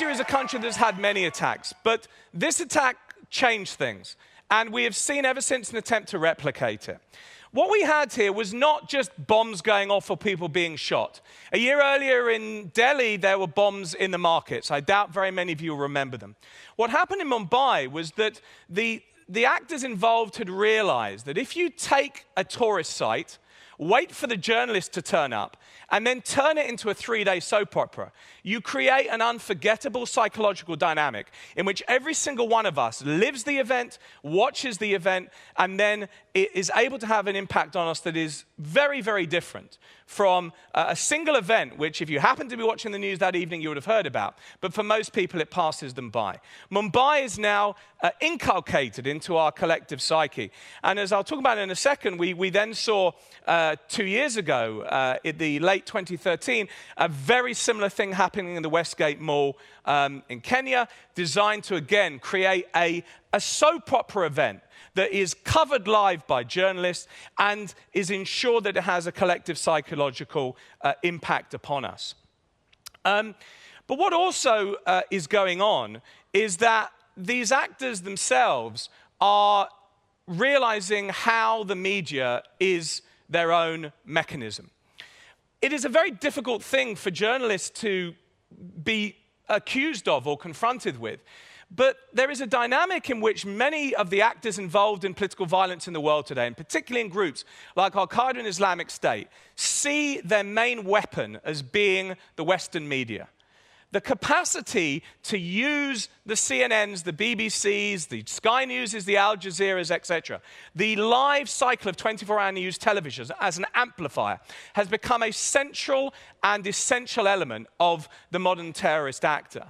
India is a country that's had many attacks, but this attack changed things, and we have seen ever since an attempt to replicate it. What we had here was not just bombs going off or people being shot. A year earlier in Delhi, there were bombs in the markets. I doubt very many of you will remember them. What happened in Mumbai was that the actors involved had realized that if you take a tourist site, wait for the journalist to turn up, and then turn it into a 3-day soap opera, you create an unforgettable psychological dynamic in which every single one of us lives the event, watches the event, and then it is able to have an impact on us that is very, very different from a single event, which if you happen to be watching the news that evening, you would have heard about. But for most people, it passes them by. Mumbai is now inculcated into our collective psyche. And as I'll talk about in a second, we then saw 2 years ago, in the late 2013, a very similar thing happening in the Westgate Mall in Kenya, designed to, again, create a soap opera event that is covered live by journalists and is ensured that it has a collective psychological impact upon us. But what also is going on is that these actors themselves are realizing how the media is their own mechanism. It is a very difficult thing for journalists to be accused of or confronted with. But there is a dynamic in which many of the actors involved in political violence in the world today, and particularly in groups like Al-Qaeda and Islamic State, see their main weapon as being the Western media. The capacity to use the CNNs, the BBCs, the Sky Newses, the Al Jazeeras, etc., the live cycle of 24-hour news television as an amplifier has become a central and essential element of the modern terrorist actor.